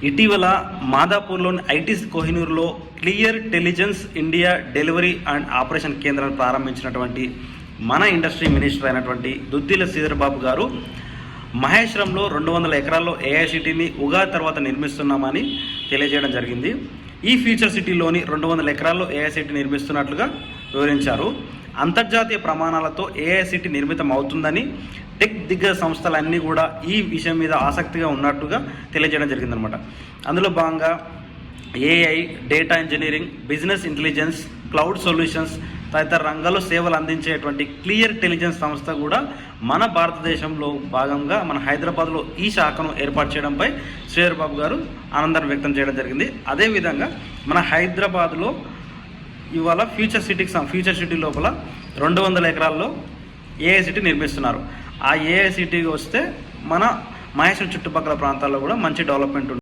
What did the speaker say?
ఇటీవల మాదాపూర్లోని ఐటీసీ కోహినూర్లో Cleartelligence India delivery and operation కేంద్రాన్ని ప్రారంభించినటువంటి మన ఇండస్ట్రీ మినిస్టర్ అయినటువంటి దుద్దిల శ్రీధర్ బాబు గారు మహేశ్వరంలో 200 ఎకరాల్లో ఏఐసిటీని ఉగాది తర్వాత నిర్మిస్తున్నామని తెలియజేయడం జరిగింది. ఈ ఫ్యూచర్ సిటీలోని 200 ఎకరాల్లో ఏఐసిటీ నిర్మిస్తున్నట్లుగా వివరించారు. అంతర్జాతీయ ప్రమాణాలతో ఏఐసిటీ నిర్మితం అవుతుందని టెక్ దిగ్గజ సంస్థలన్నీ కూడా ఈ విషయం మీద ఆసక్తిగా ఉన్నట్టుగా తెలియజేయడం జరిగిందనమాట. అందులో భాగంగా AI, data engineering, business intelligence, cloud solutions తదితర రంగాల్లో సేవలు అందించేటువంటి క్లియర్ టెలిజెన్స్ సంస్థ కూడా మన భారతదేశంలో భాగంగా మన హైదరాబాద్లో ఈ శాఖను ఏర్పాటు చేయడంపై శ్రీధర్ బాబు గారు ఆనందాన్ని వ్యక్తం చేయడం జరిగింది. అదేవిధంగా మన హైదరాబాద్లో ఇవాళ ఫ్యూచర్ సిటీ లోపల 200 ఎకరాల్లో ఏఐసిటీ నిర్మిస్తున్నారు. ఆ ఏఐసిటీకి వస్తే మన మహేశ్వరం చుట్టుపక్కల ప్రాంతాల్లో కూడా మంచి డెవలప్మెంట్ ఉంటుంది.